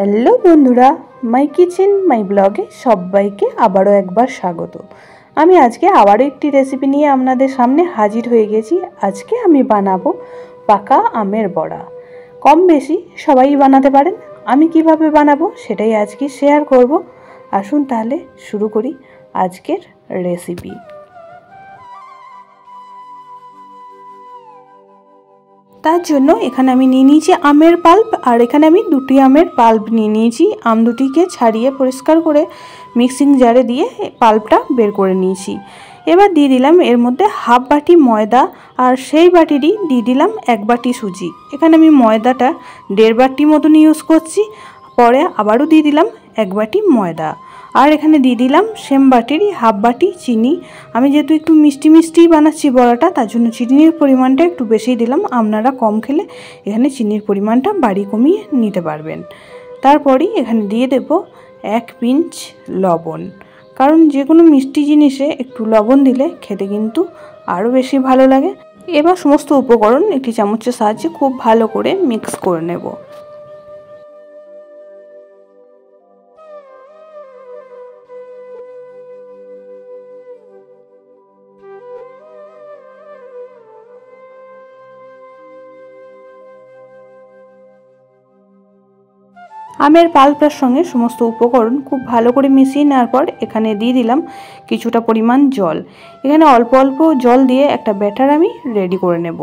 Hello বন্ধুরা, মাই kitchen মাই ব্লগে সবাইকে আবারও একবার স্বাগত। আমি আজকে আবারও একটি রেসিপি নিয়ে আপনাদের সামনে হাজির হয়ে গেছি। আজকে আমি বানাবো পাকা আমের বড়া। কম বেশি সবাই বানাতে পারেন। আমি কিভাবে বানাবো সেটাই আজকে শেয়ার করব। আসুন তাহলে শুরু করি আজকের রেসিপি। তার জন্য এখানে আমি নিয়ে নিয়েছি আমের পাল্প, আর এখানে আমি দুটি আমের পাল্প নিয়ে নিয়েছি। আম দুটিকে ছাড়িয়ে পরিষ্কার করে মিক্সিং জারে দিয়ে পাল্পটা বের করে নিয়েছি। এবার দিয়ে দিলাম এর মধ্যে হাফ বাটি ময়দা, আর সেই বাটিরই দিয়ে দিলাম 1 বাটি সুজি। এখানে আমি ময়দাটা 1.5 বাটি মতন ইউজ করছি, পরে আবারও দিয়ে দিলাম 1 বাটি ময়দা। আর এখানে দিয়ে দিলাম সেম বাটিরই হাফ বাটি চিনি। আমি যেহেতু একটু মিষ্টি মিষ্টি বানাচ্ছি বড়াটা, তার জন্য চিনির পরিমাণটা একটু বেশি দিলাম। আপনারা কম খেলে এখানে চিনির পরিমাণটা বাড়ি কমিয়ে নিতে পারবেন। তারপরই এখানে দিয়ে দেব 1 পিঞ্চ লবণ, কারণ যে কোনো মিষ্টি জিনিসে একটু লবণ দিলে খেতে কিন্তু আরও বেশি ভালো লাগে। এবার সমস্ত উপকরণ একটি চামচের সাহায্যে খুব ভালো করে মিক্স করে নেব। আমের পাল্পটার সঙ্গে সমস্ত উপকরণ খুব ভালো করে মিশিয়ে নেওয়ার পর এখানে দিয়ে দিলাম কিছুটা পরিমাণ জল। এখানে অল্প অল্প জল দিয়ে একটা ব্যাটার আমি রেডি করে নেব।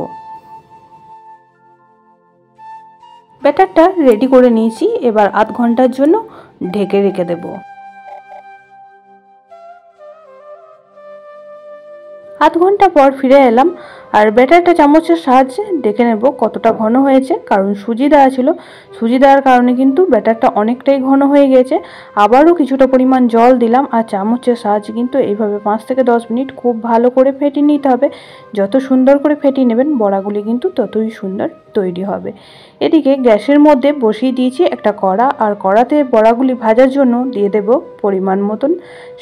ব্যাটারটা রেডি করে নিয়েছি, এবার আধ ঘন্টার জন্য ঢেকে রেখে দেব। আধ ঘন্টা পর ফিরে এলাম, আর ব্যাটারটা চামচের সাহায্যে দেখে নেব কতটা ঘন হয়েছে। কারণ সুজি দেওয়া ছিল, সুজি দেওয়ার কারণে কিন্তু ব্যাটারটা অনেকটাই ঘন হয়ে গেছে। আবারও কিছুটা পরিমাণ জল দিলাম, আর চামচের সাহায্যে কিন্তু এইভাবে 5 থেকে 10 মিনিট খুব ভালো করে ফেটিয়ে নিতে হবে। যত সুন্দর করে ফেটিয়ে নেবেন বড়াগুলি কিন্তু ততই সুন্দর তৈরি হবে। এদিকে গ্যাসের মধ্যে বসিয়ে দিয়েছি একটা কড়া, আর কড়াতে বড়াগুলি ভাজার জন্য দিয়ে দেব পরিমাণ মতন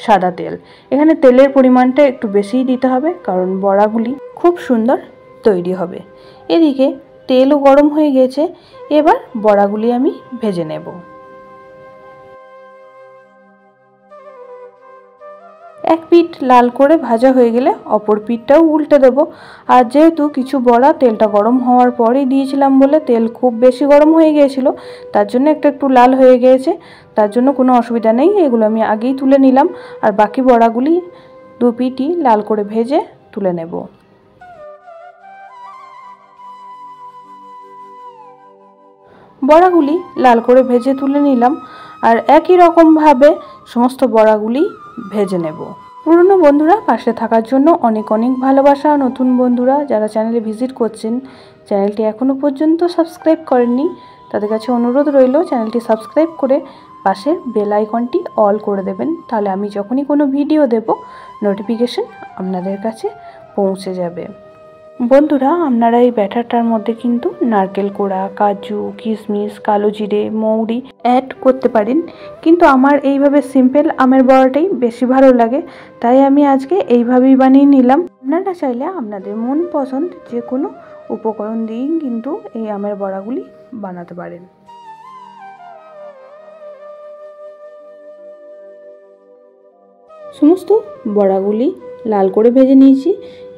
সাদা তেল। এখানে তেলের পরিমাণটা একটু বেশিই দিতে হবে, কারণ বড়াগুলি খুব সুন্দর তৈরি হবে। এদিকে তেলও গরম হয়ে গেছে, এবার বড়াগুলি আমি ভেজে নেব। এক পিঠ লাল করে ভাজা হয়ে গেলে অপর পিঠটাও উল্টে দেব। আর যেহেতু কিছু বড়া তেলটা গরম হওয়ার পরেই দিয়েছিলাম বলে তেল খুব বেশি গরম হয়ে গিয়েছিল, তার জন্য একটু লাল হয়ে গিয়েছে। তার জন্য কোনো অসুবিধা নেই, এগুলো আমি আগেই তুলে নিলাম। আর বাকি বড়াগুলি দু পিঠই লাল করে ভেজে তুলে নেব। বড়াগুলি লাল করে ভেজে তুলে নিলাম, আর একই রকমভাবে সমস্ত বড়াগুলি ভেজে নেব। পুরনো বন্ধুরা পাশে থাকার জন্য অনেক অনেক ভালোবাসা। নতুন বন্ধুরা যারা চ্যানেলে ভিজিট করছেন, চ্যানেলটি এখনও পর্যন্ত সাবস্ক্রাইব করেননি, তাদের কাছে অনুরোধ রইল চ্যানেলটি সাবস্ক্রাইব করে পাশের বেল আইকনটি অল করে দেবেন। তাহলে আমি যখনই কোনো ভিডিও দেব নোটিফিকেশন আপনাদের কাছে পৌঁছে যাবে। বন্ধুরা, আপনারা এই ব্যাটারটার মধ্যে কিন্তু নারকেল কোড়া, কাজু, কিশমিশ, কালো জিরে, মৌরি অ্যাড করতে পারেন, কিন্তু আমার এইভাবে সিম্পল আমের বড়াটাই বেশি ভালো লাগে, তাই আমি আজকে এইভাবেই বানিয়ে নিলাম। আপনারা চাইলে আপনাদের মন পছন্দ যে কোনো উপকরণ দিয়েই কিন্তু এই আমের বড়াগুলি বানাতে পারেন। সমস্ত বড়াগুলি লাল করে ভেজে নিয়েছি,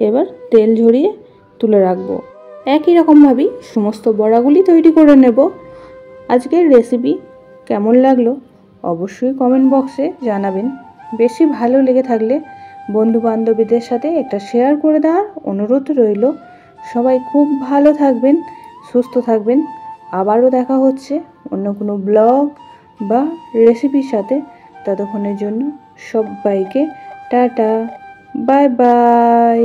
এবার তেল ঝরিয়ে তুলে রাখবো। একই রকমভাবেই সমস্ত বড়াগুলি তৈরি করে নেব। আজকের রেসিপি কেমন লাগলো অবশ্যই কমেন্ট বক্সে জানাবেন। বেশি ভালো লেগে থাকলে বন্ধু বান্ধবীদের সাথে একটা শেয়ার করে দেওয়ার অনুরোধ রইল। সবাই খুব ভালো থাকবেন, সুস্থ থাকবেন। আবারও দেখা হচ্ছে অন্য কোনো ব্লগ বা রেসিপির সাথে। ততক্ষণের জন্য সবাইকে টাটা, বাই বাই।